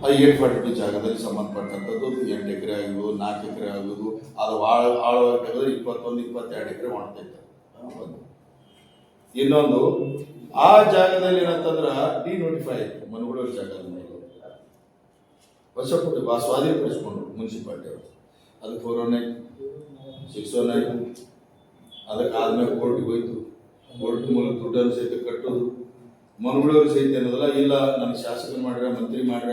ಅದು 842 ಜಾಗದಲ್ಲಿ ಸಂಬಂಧಪಟ್ಟಂಥದ್ದು 8 ಎಕರೆ ಆಗ್ಬೋದು, 4 ಎಕರೆ ಆಗ್ಬೋದು, ಅದು ಆಳವಾಗಿ 21, 22 ಎಕರೆ ಮಾಡ್ತೈತೆ. ಇನ್ನೊಂದು ಆ ಜಾಗದಲ್ಲಿ ಏನಂತಂದ್ರೆ ಡಿನೋಟಿಫೈ ಆಯ್ತು ಮನುಗಳ ಜಾಗ ಸ್ವಾಧೀನಪಡಿಸ್ಕೊಂಡು ಮುನ್ಸಿಪಾಲಿಟಿ ಅವರು. ಅದು 409, 609 ಅದಕ್ಕೆ ಆದ್ಮೇಲೆ ಕೋರ್ಟಿಗೆ ಹೋಯ್ತು. ಕೋರ್ಟ್ ಮೂಲಕ ದುಡ್ಡನ್ನು ಸಹಿತ ಕಟ್ಟೋದು. ಮನುಗಳವರು ಸಹಿತ ಏನದಲ್ಲ, ಇಲ್ಲ ನನ್ನ ಶಾಸಕರು ಮಾಡ್ರ, ಮಂತ್ರಿ ಮಾಡ್ರ,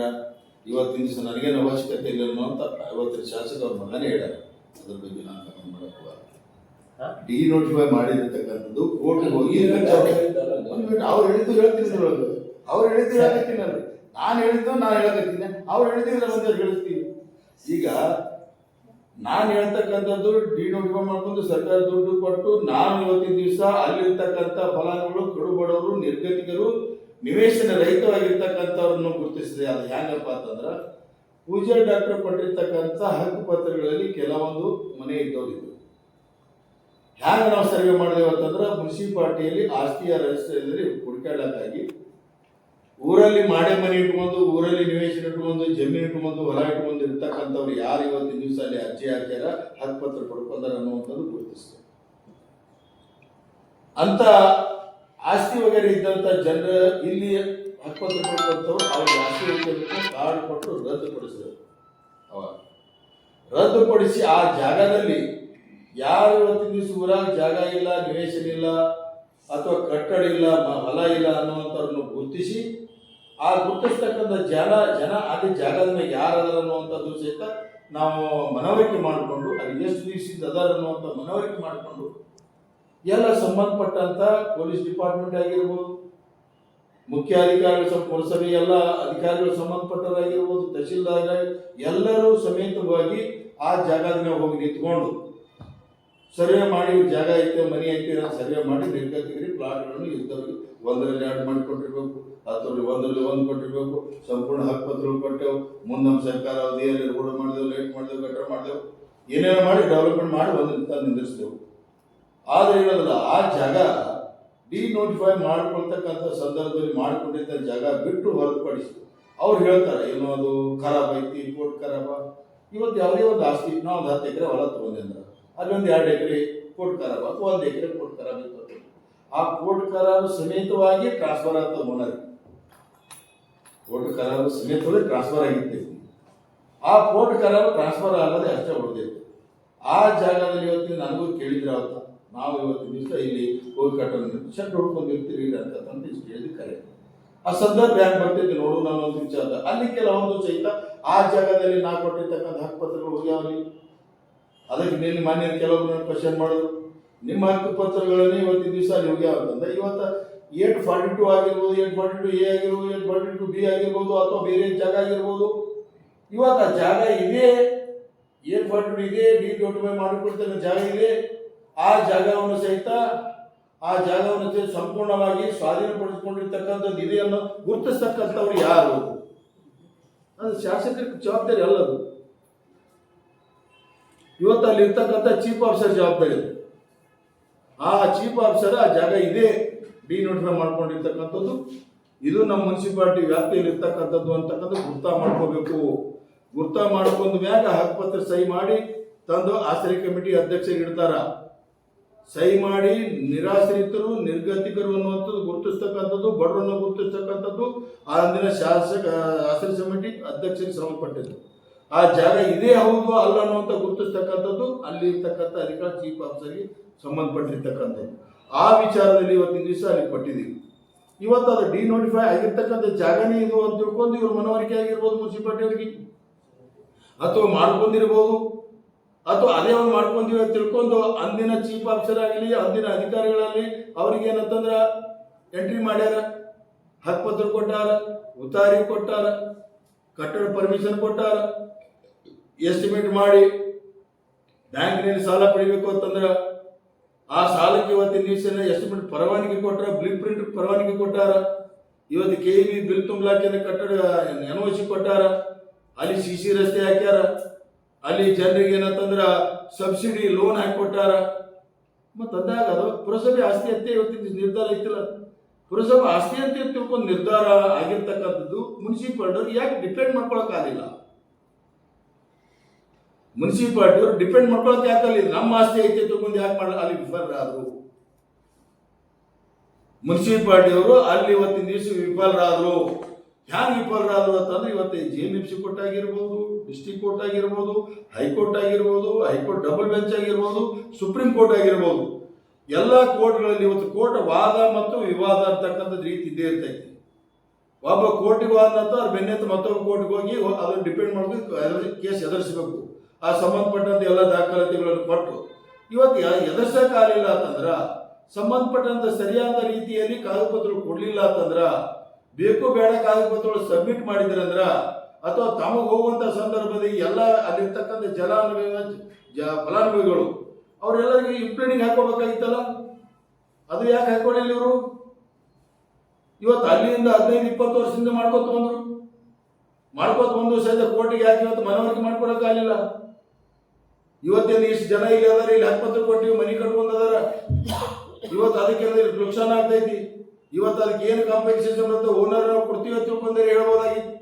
ಇವತ್ತಿನ ದಿವಸ ನನಗೇನು ಅವಶ್ಯಕತೆ ಇಲ್ಲ ಅನ್ನೋ ಅಂತ ಇವತ್ತಿನ ಶಾಸಕ ಅವ್ರ ಮಗನೇ ಹೇಳ್ಯಾರ. ಅದ್ರ ಬಗ್ಗೆ ನಾನು ಕಮೆಂಟ್ ಮಾಡಕ್ಕೆ ಡಿನೋಟಿಫೈ ಮಾಡಿರ್ತಕ್ಕಂಥದ್ದು ಕೋರ್ಟ್ ಹೋಗಿ ಅವ್ರು ಹೇಳಿದ್ದು ಹೇಳ್ತೀನಿ, ಅವ್ರು ಹೇಳಿದ್ದು ಹೇಳಕತ್ತೀನಿ, ನಾನು ಹೇಳಿದ್ದು ನಾನು ಹೇಳಕತ್ತೀನಿ, ಅವ್ರು ಹೇಳಿದ್ರೆ ಬಂದು ಹೇಳ್ತೀವಿ. ಈಗ ನಾನು ಹೇಳ್ತಕ್ಕಂಥದ್ದು ಡಿನೋಟಿಫೈ ಮಾಡ್ಕೊಂಡು ಸರ್ಕಾರ ದುಡ್ಡು ಕೊಟ್ಟು ನಾನು ಇವತ್ತಿನ ದಿವಸ ಅಲ್ಲಿರ್ತಕ್ಕಂಥ ಫಲಾನುಭವಿಗಳು, ಕಡುಬಡವರು, ನಿರ್ಗತಿಕರು, ನಿವೇಶನ ರಹಿತವಾಗಿರ್ತಕ್ಕಂಥವ್ರನ್ನು ಗುರುತಿಸಿದೆ. ಅದು ಹೆಂಗಪ್ಪ ಅಂತಂದ್ರೆ ಪೂಜಾ ಡಾಕ್ಟರ್ ಕೊಟ್ಟಿರ್ತಕ್ಕಂಥ ಹಕ್ಕು ಪತ್ರಗಳಲ್ಲಿ ಕೆಲವೊಂದು ಮನೆ ಇದ್ದವರಿದ್ದು ಹ್ಯಾಂಗ ನಾವು ಸರ್ವೆ ಮಾಡಿದೆವು ಅಂತಂದ್ರೆ ಮುನ್ಸಿಪಾಲ್ಟಿಯಲ್ಲಿ ಆಸ್ತಿಯ ರಜಿಸ್ಟ್ರಲ್ಲಿ ಹುಡುಕಾಡಕ್ಕಾಗಿ ಊರಲ್ಲಿ ಮಾಡೆ ಮನೆ ಇಟ್ಕೊಂಡು, ಊರಲ್ಲಿ ನಿವೇಶನ ಇಟ್ಕೊಂಡು, ಜಮೀನು ಇಟ್ಕೊಂಡು, ಹೊಲ ಇಟ್ಕೊಂಡು ಇರ್ತಕ್ಕಂಥವ್ರು ಯಾರು ಇವತ್ತಿನ ದಿವಸ ಅಲ್ಲಿ ಅರ್ಜಿ ಹಾಕ್ಯಾರ, ಹಕ್ಕು ಪತ್ರ ಪಡ್ಕೊಂಡಾರ ಅನ್ನುವಂಥದ್ದು ಗುರುತಿಸ್ತದೆ. ಅಂತ ಆಸ್ತಿ ವಗೇರೆ ಇದ್ದಂಥ ಜನರ ಇಲ್ಲಿ ಹಕ್ಕುಪತ್ರ ಪಡ್ಕೊಂತವ್ರು ಅವ್ರಿಗೆ ಆಸ್ತಿ ವಗೇರೆ ಕಾರ್ಡ್ ಕೊಟ್ಟು ರದ್ದುಪಡಿಸಿದರು. ಅವಾಗ ರದ್ದುಪಡಿಸಿ ಆ ಜಾಗದಲ್ಲಿ ಯಾರು ಇವತ್ತಿನ ದಿವಸ ಊರಾಗ ಜಾಗ ಇಲ್ಲ, ನಿವೇಶನ ಇಲ್ಲ, ಅಥವಾ ಕಟ್ಟಡ ಇಲ್ಲ, ಹೊಲ ಇಲ್ಲ ಅನ್ನುವಂಥವ್ರನ್ನು ಗುರುತಿಸಿ ಆ ಗುರುತಿಸ್ತಕ್ಕಂಥ ಜನ ಅದೇ ಜಾಗದ ಮೇಲೆ ಯಾರದಾರ ಅನ್ನುವಂಥದ್ದು ಸಹಿತ ನಾವು ಮನವರಿಕೆ ಮಾಡಿಕೊಂಡು ಅಲ್ಲಿ ಎಷ್ಟು ದಿವಸ ಅದಾರ ಅನ್ನುವಂಥ ಮನವರಿಕೆ ಮಾಡಿಕೊಂಡು ಎಲ್ಲ ಸಂಬಂಧಪಟ್ಟಂತ ಪೊಲೀಸ್ ಡಿಪಾರ್ಟ್ಮೆಂಟ್ ಆಗಿರ್ಬೋದು, ಮುಖ್ಯ ಅಧಿಕಾರಿಗಳು, ಪುರಸಭೆ ಎಲ್ಲ ಅಧಿಕಾರಿಗಳು ಸಂಬಂಧಪಟ್ಟವರಾಗಿರ್ಬೋದು, ತಹಶೀಲ್ದಾರ್ ಎಲ್ಲರೂ ಸಮೇತವಾಗಿ ಆ ಜಾಗದ ಮೇಲೆ ಹೋಗಿ ನಿಂತ್ಕೊಂಡು ಸರ್ವೆ ಮಾಡಿ ಜಾಗ ಐತೆ, ಮನೆ ಐತೆ ಸರ್ವೆ ಮಾಡಿ ನಿರ್ಗತಿಕರಿಗೆ ಪ್ಲಾಟ್ಗಳನ್ನು ಇದ್ದವ್ರಿಗೆ 1ರಲ್ಲಿ 2 ಮಾಡಿ ಕೊಟ್ಟಿರ್ಬೇಕು, 10ರಲ್ಲಿ 1ರಲ್ಲಿ 1 ಕೊಟ್ಟಿರ್ಬೇಕು, ಸಂಪೂರ್ಣ ಹಕ್ಕುಪತ್ರಗಳು ಕೊಟ್ಟೆವು. ಮುಂದೆ ನಮ್ಮ ಸರ್ಕಾರ ಅವಧಿಯಲ್ಲಿ ರೋಡ್ ಮಾಡಿದೆವು, ಲೈಟ್ ಮಾಡಿದೆವು, ಗಟ್ಟರ ಮಾಡಿದೆವು, ಏನೇನೋ ಮಾಡಿ ಡೆವಲಪ್ಮೆಂಟ್ ಮಾಡಿ ಒಂದು ನಿಂದಿರಿಸಿದೆವು. ಆದರೆ ಹೇಳೋದಿಲ್ಲ, ಆ ಜಾಗ ಡಿನೋಟಿಫೈ ಮಾಡ್ಕೊಳ್ತಕ್ಕಂಥ ಸಂದರ್ಭದಲ್ಲಿ ಮಾಡಿಕೊಂಡಿದ್ದ ಜಾಗ ಬಿಟ್ಟು ಹೊರತುಪಡಿಸಿ ಅವ್ರು ಹೇಳ್ತಾರೆ ಏನೋ ಅದು ಖರಾಬ್ ಐತಿ, ಕೋರ್ಟ್ ಖರಾಬ. ಇವತ್ತು ಯಾವುದೇ ಒಂದು ಆಸ್ತಿ ನಾವು 10 ಎಕರೆ ಹೊಲ ತೊಗೊಂಡೆ ಅಂದ್ರೆ ಅಲ್ಲೊಂದು 2 ಎಕರೆ ಕೋರ್ಟ್ ಖರಾಬ್ ಅಥವಾ 1 ಎಕರೆ ಕೋರ್ಟ್ ಖರಾಬ್ ಇತ್ತು. ಆ ಕೋರ್ಟ್ ಖರಾಬ್ ಸಮೇತವಾಗಿ ಟ್ರಾನ್ಸ್ಫರ್ ಆಗ್ತದೆ ಓನರ್. ಕೋರ್ಟ್ ಖರಾಬ್ ಸಮೇತವಾಗಿ ಟ್ರಾನ್ಸ್ಫರ್ ಆಗಿರ್ತೈತಿ. ಆ ಕೋರ್ಟ್ ಖರಾಬ್ ಟ್ರಾನ್ಸ್ಫರ್ ಆಗದೆ ಅಷ್ಟೇ ಉಳಿದೈತಿ. ಆ ಜಾಗದಲ್ಲಿ ಇವತ್ತಿನ ನನಗೂ ಕೇಳಿದ್ರೆ ಅವತ್ತ ನಾವು ಇವತ್ತಿನ ದಿವಸ ಇಲ್ಲಿ ಹೋಗಿ ಕಟ್ಟೋದು ಶೆಡ್ ಹೊಡ್ಕೊಂಡಿರ್ತೀರಿ ಅಂತಂತ ಇಷ್ಟು ಹೇಳಿದ್ರೆ ಕರೆ. ಆ ಸಂದರ್ಭ ಹೆಂಗ್ ಬರ್ತೈತಿ ನೋಡು. ನಾನು ಒಂದು ವಿಚಾರ ಅಲ್ಲಿ ಕೆಲವೊಂದು ಸಹಿತ ಆ ಜಾಗದಲ್ಲಿ ನಾ ಕೊಟ್ಟಿರ್ತಕ್ಕಂಥ ಹಕ್ಕುಪತ್ರಗಳು ಹೋಗ್ಯಾವಲ್ಲಿ. ಅದಕ್ಕೆ ನಿನ್ನ ಮಾನ್ಯ ಕೆಲವೊಬ್ಬರು ಕ್ವಶನ್ ಮಾಡೋದು, ನಿಮ್ಮ ಹಕ್ಕುಪತ್ರಗಳನ್ನೇ ಇವತ್ತಿನ ದಿವಸ ಅಲ್ಲಿ ಹೋಗ್ಯಾವ ಅಂತಂದ್ರೆ ಇವತ್ತು 842 ಆಗಿರ್ಬೋದು, 842A ಆಗಿರ್ಬೋದು, 842B ಆಗಿರ್ಬೋದು, ಅಥವಾ ಬೇರೆ ಜಾಗ ಆಗಿರ್ಬೋದು. ಇವತ್ತು ಆ ಜಾಗ ಇದೆ, 842 ಇದೆ, ಡಿನೋಟಿಫೈ ಮಾಡಿಕೊಡ್ತಕ್ಕಂಥ ಜಾಗ ಇದೆ. ಆ ಜಾಗವನ್ನು ಸಹಿತ ಸಂಪೂರ್ಣವಾಗಿ ಸ್ವಾಧೀನಪಡಿಸಿಕೊಂಡಿರ್ತಕ್ಕಂಥದ್ದು ಇದೆ ಅನ್ನೋ ಗುರುತಿಸ್ತಕ್ಕಂಥವ್ರು ಯಾರು? ಅದು ಶಾಸಕರ ಜವಾಬ್ದಾರಿ ಅಲ್ಲದು. ಇವತ್ತು ಅಲ್ಲಿ ಇರ್ತಕ್ಕಂಥ ಚೀಫ್ ಆಫೀಸರ್ ಜವಾಬ್ದಾರಿ. ಆ ಚೀಫ್ ಆಫೀಸರ್ ಆ ಜಾಗ ಇದೆ ಡಿನೋಟಿಫೈ ಮಾಡ್ಕೊಂಡಿರ್ತಕ್ಕಂಥದ್ದು, ಇದು ನಮ್ಮ ಮುನ್ಸಿಪಾಲಿಟಿ ವ್ಯಾಪ್ತಿಯಲ್ಲಿ ಇರ್ತಕ್ಕಂಥದ್ದು ಅಂತಕ್ಕಂಥ ಗುರ್ತಾ ಮಾಡ್ಕೋಬೇಕು. ಗುರ್ತಾ ಮಾಡ್ಕೊಂಡ ಮ್ಯಾಗ ಹಕ್ಕುಪತ್ರ ಸಹಿ ಮಾಡಿ ತಂದು ಆಶ್ರಯ ಕಮಿಟಿ ಅಧ್ಯಕ್ಷರಿಗೆ ಇಡ್ತಾರ. ಸಹಿ ಮಾಡಿ ನಿರಾಶ್ರಿತರು, ನಿರ್ಗತಿಕರು ಅನ್ನುವಂಥದ್ದು ಗುರುತಿಸ್ತಕ್ಕಂಥದ್ದು, ಬಡವರನ್ನು ಗುರುತಿಸ್ತಕ್ಕಂಥದ್ದು ಆ ಅಂದಿನ ಶಾಸಕ ಆಶ್ರಯ ಕಮಿಟಿ ಅಧ್ಯಕ್ಷರಿಗೆ ಸಂಬಂಧಪಟ್ಟಿದ್ದು. ಆ ಜಾಗ ಇದೇ ಹೌದು ಅಲ್ಲ ಅನ್ನುವಂಥ ಗುರುತಿಸ್ತಕ್ಕಂಥದ್ದು ಅಲ್ಲಿ ಇರ್ತಕ್ಕಂಥ ಅಧಿಕಾರಿ ಚೀಫ್ ಆಫೀಸರ್ಗೆ ಸಂಬಂಧಪಟ್ಟಿರ್ತಕ್ಕಂಥದ್ದು. ಆ ವಿಚಾರದಲ್ಲಿ ಇವತ್ತಿನ ದಿವಸ ಅಲ್ಲಿ ಕೊಟ್ಟಿದ್ದೀವಿ. ಇವತ್ತು ಅದು ಡಿನೋಟಿಫೈ ಆಗಿರ್ತಕ್ಕಂಥ ಜಾಗನೇ ಇದು ಅಂತ ತಿಳ್ಕೊಂಡು ಇವ್ರ ಮನವರಿಕೆ ಆಗಿರ್ಬೋದು ಮುನ್ಸಿಪಾಲಿಟಿ ಅವರಿಗೆ, ಅಥವಾ ಮಾಡ್ಕೊಂಡಿರ್ಬೋದು, ಅಥವಾ ಅದೇ ಒಂದು ಮಾಡ್ಕೊಂಡಿವಿ ಅಂತ ತಿಳ್ಕೊಂಡು ಅಂದಿನ ಚೀಫ್ ಆಫೀಸರ್ ಆಗಲಿ, ಅಂದಿನ ಅಧಿಕಾರಿಗಳಲ್ಲಿ ಅವ್ರಿಗೆ ಏನಂತಂದ್ರೆ ಎಂಟ್ರಿ ಮಾಡ್ಯಾರ, ಹಕ್ಕುಪತ್ರ ಕೊಟ್ಟಾರ, ಉತ್ತಾರಿ ಕೊಟ್ಟಾರ, ಕಟ್ಟಡ ಪರ್ಮಿಷನ್ ಕೊಟ್ಟಾರ, ಎಸ್ಟಿಮೇಟ್ ಮಾಡಿ ಬ್ಯಾಂಕಿನಲ್ಲಿ ಸಾಲ ಪಡಿಬೇಕು ಅಂತಂದ್ರೆ ಆ ಸಾಲಕ್ಕೆ ಇವತ್ತಿನ ದಿವಸ ಎಸ್ಟಿಮೇಟ್ ಪರವಾನಗಿ ಕೊಟ್ಟಾರ, ಬ್ಲೂ ಪ್ರಿಂಟ್ ಪರವಾನಗಿ ಕೊಟ್ಟಾರ. ಇವತ್ತು KEB ಬಿಲ್ ತುಂಬಲಾಕ ಕಟ್ಟಡ NOC ಕೊಟ್ಟಾರ. ಅಲ್ಲಿ CC ರಸ್ತೆ ಹಾಕ್ಯಾರ. ಅಲ್ಲಿ ಜನರಿಗೆ ಏನಂತಂದ್ರ ಸಬ್ಸಿಡಿ ಲೋನ್ ಹಾಕಿ ಕೊಟ್ಟಾರ. ಮತ್ತು ಅಂದಾಗ ಅದು ಪುರಸಭೆ ಆಸ್ತಿ ಅತ್ತೆ ಇವತ್ತಿನ ನಿರ್ಧಾರ ಐತಿಲ್ಲ. ಪುರಸಭಾ ಆಸ್ತಿ ಅಂತ ತಿಳ್ಕೊಂಡು ನಿರ್ಧಾರ ಆಗಿರ್ತಕ್ಕಂಥದ್ದು ಮುನ್ಸಿಪಾಲ್ಟಿಯವ್ರು ಯಾಕೆ ಡಿಪೆಂಡ್ ಮಾಡ್ಕೊಳಕ್ಕಾಗಲಿಲ್ಲ? ಮುನ್ಸಿಪಾಲ್ಟಿಯವರು ಡಿಪೆಂಡ್ ಮಾಡ್ಕೊಳಕ್ ಯಾಕಲ್ಲ, ನಮ್ಮ ಆಸ್ತಿ ಐತೆ ತಿಳ್ಕೊಂಡು ಯಾಕೆ ಅಲ್ಲಿ ವಿಫಲರಾದ್ರು? ಮುನ್ಸಿಪಾಲ್ಟಿಯವರು ಅಲ್ಲಿ ಇವತ್ತಿನ ದಿವಸ ವಿಫಲರಾದ್ರು. ಹ್ಯಾಂಗ ವಿಫಲರಾದ್ರು ಅಂತಂದ್ರೆ ಇವತ್ತು JMFC ಕೋರ್ಟ್ ಆಗಿರ್ಬೋದು, ಡಿಸ್ಟ್ರಿಕ್ಟ್ ಕೋರ್ಟ್ ಆಗಿರ್ಬೋದು, ಹೈಕೋರ್ಟ್ ಆಗಿರ್ಬೋದು, ಹೈಕೋರ್ಟ್ ಡಬಲ್ ಬೆಂಚ್ ಆಗಿರ್ಬೋದು, ಸುಪ್ರೀಂ ಕೋರ್ಟ್ ಆಗಿರ್ಬೋದು, ಎಲ್ಲ ಕೋರ್ಟ್ಗಳಲ್ಲಿ ಇವತ್ತು ಕೋರ್ಟ್ ವಾದ ಮತ್ತು ವಿವಾದ ಅಂತಕ್ಕಂಥದ್ದು ರೀತಿ ಇದ್ದೇ ಇರ್ತೈತಿ. ಒಬ್ಬ ಕೋರ್ಟಿಗೆ ವಾದ ಅಂತ ಅವ್ರು ಬೆನ್ನೆತ್ತು ಮತ್ತೊಬ್ಬ ಕೋರ್ಟ್ಗೆ ಹೋಗಿ ಅದನ್ನು ಡಿಪೆಂಡ್ ಮಾಡ್ಕೊಂಡು ಕೇಸ್ ಎದುರಿಸಬೇಕು. ಆ ಸಂಬಂಧಪಟ್ಟಂತೆ ಎಲ್ಲ ದಾಖಲಾತಿಗಳನ್ನು ಕೊಟ್ಟು ಇವತ್ತು ಎದುರಿಸಕ್ಕಾಗಲಿಲ್ಲ ಅಂತಂದ್ರ, ಸಂಬಂಧಪಟ್ಟಂತ ಸರಿಯಾದ ರೀತಿಯಲ್ಲಿ ಕಾಗದಪತ್ರಗಳು ಕೊಡ್ಲಿಲ್ಲ ಅಂತಂದ್ರ, ಬೇಕು ಬೇಡ ಕಾಗದಪತ್ರಗಳು ಸಬ್ಮಿಟ್ ಮಾಡಿದ್ರಂದ್ರ, ಅಥವಾ ತಮಗೆ ಹೋಗುವಂತ ಸಂದರ್ಭದಲ್ಲಿ ಎಲ್ಲ ಅಲ್ಲಿರ್ತಕ್ಕಂಥ ಫಲಾನುಭವಿಗಳು ಅವರೆಲ್ಲರಿಗೂ ಇಂಪ್ಲಿಮೆಂಟಿಂಗ್ ಹಾಕೋಬೇಕಾಗಿತ್ತಲ್ಲ, ಅದು ಯಾಕೆ ಹಾಕೊಳ್ಳಿಲ್ಲ ಇವರು? ಇವತ್ತು ಅಲ್ಲಿಂದ 15-20 ವರ್ಷದಿಂದ ಮಾಡ್ಕೋತ ಬಂದು ಸಹಿತ ಕೋರ್ಟಿಗೆ ಯಾಕೆ ಇವತ್ತು ಮನವರಿಕೆ ಮಾಡ್ಕೊಡಕ್ಕಾಗಲಿಲ್ಲ? ಇವತ್ತೇನು ಇಷ್ಟು ಜನ ಇಲ್ಲಿ ಅದಾರ, ಇಲ್ಲಿ ಹಕ್ಕುಪತ್ರ ಕೊಟ್ಟಿವಿ, ಮನೆ ಕಟ್ಕೊಂಡು ಅದಾರ, ಇವತ್ತು ಅದಕ್ಕೆಲ್ಲ ನುಕ್ಸಾನ ಆಗ್ತೈತಿ. ಇವತ್ತು ಅದಕ್ಕೆ ಏನು ಕಾಂಪೆನ್ಸೇಷನ್ ಬರುತ್ತೆ ಓನರ್ ನಾವು ಕೊಡ್ತೀವಿ ಅಂತ ತಿಳ್ಕೊಂಡ್ರೆ ಹೇಳ್ಬೋದಾಗಿತ್ತು,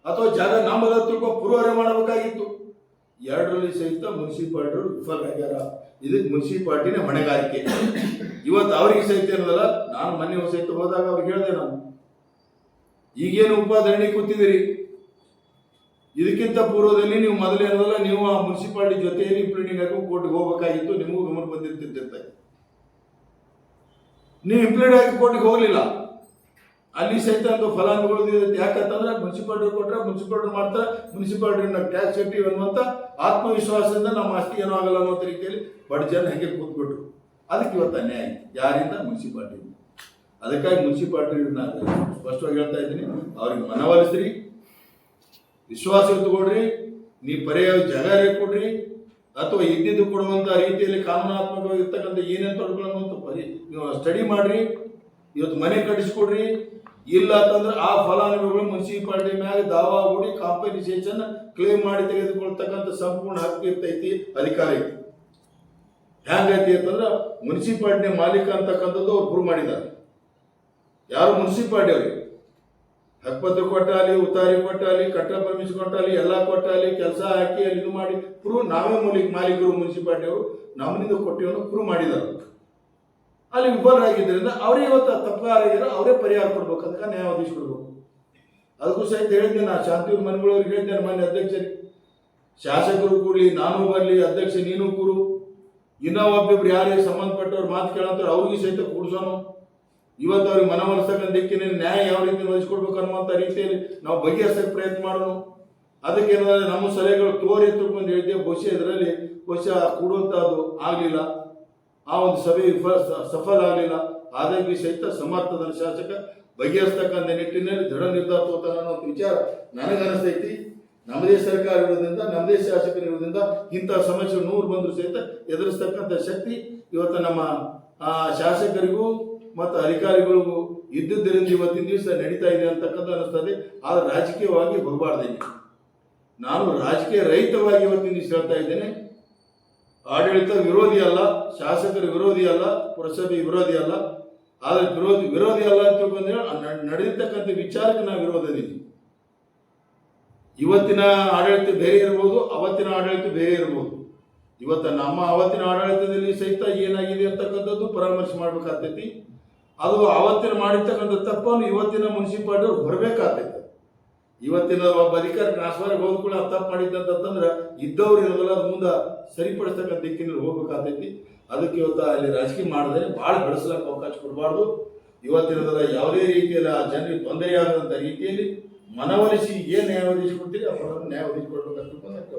ಅಥವಾ ಜಾಗ ನಮ್ಮದ ತಿಳ್ಕೊಂಡು ಪುರಾವೆ ಮಾಡಬೇಕಾಗಿತ್ತು. ಎರಡರಲ್ಲಿ ಸಹಿತ ಮುನ್ಸಿಪಾಲ್ಟಿಯವರು ವಿಫಲರಾಗ್ಯಾರ. ಇದಕ್ಕೆ ಮುನ್ಸಿಪಾಲ್ಟಿನೇ ಹೊಣೆಗಾರಿಕೆ. ಇವತ್ತು ಅವರಿಗೆ ಸಹಿತ ಏನದಲ್ಲ, ನಾನು ಮೊನ್ನೆ ಸಹಿತ ಹೋದಾಗ ಅವ್ರಿಗೆ ಹೇಳಿದೆ, ನಾನು ಈಗೇನು ಉಪಾಧರಣಿ ಕೂತಿದ್ದೀರಿ, ಇದಕ್ಕಿಂತ ಪೂರ್ವದಲ್ಲಿ ನೀವು ಮೊದಲೇನದಲ್ಲ, ನೀವು ಆ ಮುನ್ಸಿಪಾಲ್ಟಿ ಜೊತೆಯಲ್ಲಿ ಇಂಪ್ಲಿಮೆಂಟಿಂಗ್ ಹಾಕಿ ಕೋರ್ಟ್ಗೆ ಹೋಗಬೇಕಾಗಿತ್ತು, ನಿಮಗೂ ಗಮನ ಬಂದಿರ್ತಿರ್ತಾರೆ. ನೀವು ಇಂಪ್ಲಿಮೆಂಟ್ ಹಾಕಿ ಕೋರ್ಟ್ಗೆ ಹೋಗಲಿಲ್ಲ. ಅಲ್ಲಿ ಸಹಿತ ಒಂದು ಫಲಾನುಭವಿಗಳು ಯಾಕಂತಂದ್ರೆ ಮುನ್ಸಿಪಾಲ್ಟಿ ಕೊಟ್ಟರೆ ಮುನ್ಸಿಪಾಲ್ಟಿ ಮಾಡ್ತಾರೆ, ಮುನ್ಸಿಪಾಲ್ಟಿ ಟ್ಯಾಕ್ಸ್ ಕಟ್ಟಿ ಅನ್ನುವಂಥ ಆತ್ಮವಿಶ್ವಾಸದಿಂದ ನಮ್ಮ ಆಸ್ತಿ ಏನೂ ಆಗಲ್ಲ ಅನ್ನೋ ರೀತಿಯಲ್ಲಿ ಬಡ ಜನ ಹೆಂಗೆ ಕೂತ್ಬಿಟ್ರು. ಅದಕ್ಕೆ ಇವತ್ತು ಅನ್ಯಾಯ ಯಾರಿಂದ? ಮುನ್ಸಿಪಾಲ್ಟಿ. ಅದಕ್ಕಾಗಿ ಮುನ್ಸಿಪಾಲ್ಟಿ ನಾನು ಸ್ಪಷ್ಟವಾಗಿ ಹೇಳ್ತಾ ಇದ್ದೀನಿ, ಅವ್ರಿಗೆ ಮನವೊಲಿಸ್ರಿ, ವಿಶ್ವಾಸ ತಗೊಳ್ರಿ, ನೀವು ಪರ್ಯಾಯ ಜಾಗ ಕೊಡ್ರಿ, ಅಥವಾ ಇದ್ದಿದ್ದು ಕೊಡುವಂತ ರೀತಿಯಲ್ಲಿ ಕಾನೂನಾತ್ಮಕವಾಗಿರ್ತಕ್ಕಂಥ ಏನೇನು ತೊಡ್ಕೊಳ್ಳೋ ಸ್ಟಡಿ ಮಾಡ್ರಿ. ಇವತ್ತು ಮನೆ ಕಟ್ಟಿಸ್ಕೊಡ್ರಿ. ಇಲ್ಲ ಅಂತಂದ್ರೆ ಆ ಫಲಾನುಭವಿಗಳು ಮುನ್ಸಿಪಾಲ್ಟಿ ಮ್ಯಾಗ ದಾವಾ ಹೂಡಿ ಕಾಂಪೆನ್ಸೇಷನ್ ಕ್ಲೇಮ್ ಮಾಡಿ ತೆಗೆದುಕೊಳ್ತಕ್ಕಂಥ ಸಂಪೂರ್ಣ ಹಕ್ಕು ಇರ್ತೈತಿ, ಅಧಿಕಾರ ಐತಿ. ಹೆಂಗೈತಿ ಅಂತಂದ್ರೆ ಮುನ್ಸಿಪಾಲ್ಟಿ ಮಾಲೀಕ ಅಂತಕ್ಕಂಥದ್ದು ಅವ್ರು ಪ್ರೂವ್ ಮಾಡಿದ್ದಾರೆ. ಯಾರು? ಮುನ್ಸಿಪಾಲ್ಟಿ ಅವ್ರಿಗೆ ಹಕ್ಕುಪತ್ರ ಕೊಟ್ಟಾಲಿ, ಉತ್ತಾರಿ ಕೊಟ್ಟಾಲಿ, ಕಟ್ಟ ಪರ್ಮಿಷನ್ ಕೊಟ್ಟಾಲಿ, ಎಲ್ಲ ಕೊಟ್ಟಾಲಿ, ಕೆಲಸ ಹಾಕಿ ಅಲ್ಲಿ ಇದು ಮಾಡಿ ಪ್ರೂವ್ ನಾವೇ ಮಾಲೀಕರು ಮುನ್ಸಿಪಾಲ್ಟಿ ಅವರು ನಮ್ಮನಿಂದ ಕೊಟ್ಟಿವನ್ನು ಪ್ರೂವ್ ಮಾಡಿದ್ದಾರೆ. ಅಲ್ಲಿ ವಿಫಲರಾಗಿದ್ದರಿಂದ ಅವರೇ ಇವತ್ತು ತಪ್ಪಗಾರಾಗಿರೋ ಅವರೇ ಪರಿಹಾರ ಕೊಡ್ಬೇಕು, ಅದಕ್ಕೆ ನ್ಯಾಯಾಧೀಶ ಕೊಡ್ಬೇಕು. ಅದಕ್ಕೂ ಸಹಿತ ಹೇಳಿದ್ದೆ, ನಾ ಶಾಂತಿಯೂರ್ ಮನೆಗಳವ್ರಿಗೆ ಹೇಳಿದ್ದೇನೆ, ಮಾನ್ಯ ಅಧ್ಯಕ್ಷರಿಗೆ, ಶಾಸಕರು ಕೂಡಲಿ, ನಾನು ಬರಲಿ, ಅಧ್ಯಕ್ಷ ನೀನು ಕೂರು, ಇನ್ನೂ ಒಬ್ಬೊಬ್ರು ಯಾರಿಗೆ ಸಂಬಂಧಪಟ್ಟವ್ರು ಮಾತು ಕೇಳಂತಾರೆ ಅವ್ರಿಗೂ ಸಹಿತ ಕೂಡ್ಸೋನು. ಇವತ್ತು ಅವ್ರಿಗೆ ಮನವೊಲಿಸ್ತಕ್ಕಂಥ ದಿಕ್ಕಿನಲ್ಲಿ ನ್ಯಾಯ ಯಾವ ರೀತಿ ಒಲಿಸ್ಕೊಡ್ಬೇಕು ಅನ್ನುವಂಥ ರೀತಿಯಲ್ಲಿ ನಾವು ಬಗೆಹರಿಸಕ್ಕೆ ಪ್ರಯತ್ನ ಮಾಡೋಣ. ಅದಕ್ಕೆ ಏನಂದ್ರೆ ನಮ್ಮ ಸಲಹೆಗಳು ತೋರಿ ತಿಳ್ಕೊಂಡು ಹೇಳಿದ್ದೆ, ಬಹುಶಃ ಇದರಲ್ಲಿ ಕೂಡುವಂಥದ್ದು ಆಗಲಿಲ್ಲ, ಆ ಒಂದು ಸಭೆ ಸಫಲ ಆಗಲಿಲ್ಲ. ಆದಾಗ್ಯೂ ಸಹಿತ ಸಮರ್ಥದ ಶಾಸಕ ಬಗೆಹರಿಸ್ತಕ್ಕಂಥ ನಿಟ್ಟಿನಲ್ಲಿ ದೃಢ ನಿರ್ಧಾರ ತಗೋತಾನೆ ಅನ್ನೋ ವಿಚಾರ ನನಗನಿಸ್ತೈತಿ. ನಮ್ಮದೇ ಸರ್ಕಾರ ಇರೋದ್ರಿಂದ, ನಮ್ಮದೇ ಶಾಸಕರು ಇರೋದ್ರಿಂದ ಇಂಥ ಸಮಸ್ಯೆ 100 ಬಂದರೂ ಸಹಿತ ಎದುರಿಸ್ತಕ್ಕಂಥ ಶಕ್ತಿ ಇವತ್ತು ನಮ್ಮ ಶಾಸಕರಿಗೂ ಮತ್ತು ಅಧಿಕಾರಿಗಳಿಗೂ ಇದ್ದುದರಿಂದ ಇವತ್ತಿನ ದಿವಸ ನಡೀತಾ ಇದೆ ಅಂತಕ್ಕಂಥ ಅನಿಸ್ತದೆ. ಆದರೆ ರಾಜಕೀಯವಾಗಿ ಹೋಗಬಾರ್ದೇನೆ. ನಾನು ರಾಜಕೀಯ ರಹಿತವಾಗಿ ಇವತ್ತಿನ ದಿವಸ ಹೇಳ್ತಾ ಇದ್ದೇನೆ. ಆಡಳಿತ ವಿರೋಧಿ ಅಲ್ಲ, ಶಾಸಕರ ವಿರೋಧಿ ಅಲ್ಲ, ಪುರಸಭೆ ವಿರೋಧಿ ಅಲ್ಲ. ಆದರೆ ವಿರೋಧಿ ಅಲ್ಲ ಅಂತ ತಿಳ್ಕೊಂಡ್ರೆ ನಡೆದಿರ್ತಕ್ಕಂಥ ವಿಚಾರಕ್ಕೆ ನಾವು ವಿರೋಧದಿದ್ದೀವಿ. ಇವತ್ತಿನ ಆಡಳಿತ ಬೇರೆ ಇರ್ಬೋದು, ಅವತ್ತಿನ ಆಡಳಿತ ಬೇರೆ ಇರ್ಬೋದು. ಇವತ್ತು ನಮ್ಮ ಅವತ್ತಿನ ಆಡಳಿತದಲ್ಲಿ ಸಹಿತ ಏನಾಗಿದೆ ಅಂತಕ್ಕಂಥದ್ದು ಪರಾಮರ್ಶೆ ಮಾಡ್ಬೇಕಾಗ್ತೈತಿ. ಅದು ಅವತ್ತಿನ ಮಾಡಿರ್ತಕ್ಕಂಥ ತಪ್ಪನ್ನು ಇವತ್ತಿನ ಮುನ್ಸಿಪಾಲ್ಟಿ ಅವ್ರು ಹೊರಬೇಕಾಗ್ತೈತೆ. ಇವತ್ತಿನ ಒಬ್ಬ ಅಧಿಕಾರಿ ಟ್ರಾನ್ಸ್ಫರ್ ಹೋದ್ಕೊಳ್ಳಿ ತಪ್ಪು ಮಾಡಿದ್ದಂತಂದ್ರೆ ಇದ್ದವ್ರು ಇರೋದಲ್ಲ, ಅದು ಮುಂದೆ ಸರಿಪಡಿಸ್ತಕ್ಕಂಥ ದಿಕ್ಕಿನಲ್ಲಿ ಹೋಗ್ಬೇಕಾಗ್ತೈತಿ. ಅದಕ್ಕೆ ಇವತ್ತು ಅಲ್ಲಿ ರಾಜಕೀಯ ಮಾಡಿದ್ರೆ ಭಾಳ ಬೆಳೆಸಲಿಕ್ಕೆ ಅವಕಾಶ ಕೊಡಬಾರ್ದು. ಇವತ್ತಿನದಲ್ಲ ಯಾವುದೇ ರೀತಿಯಲ್ಲಿ ಆ ಜನರಿಗೆ ತೊಂದರೆಯಾಗದಂಥ ರೀತಿಯಲ್ಲಿ ಮನವೊಲಿಸಿ ಏನು ನ್ಯಾಯ ಒದಗಿಸಿಕೊಡ್ತೀರಿ ಆ ನ್ಯಾಯ ಒದಗಿಸಿಕೊಡ್ಬೇಕಂತ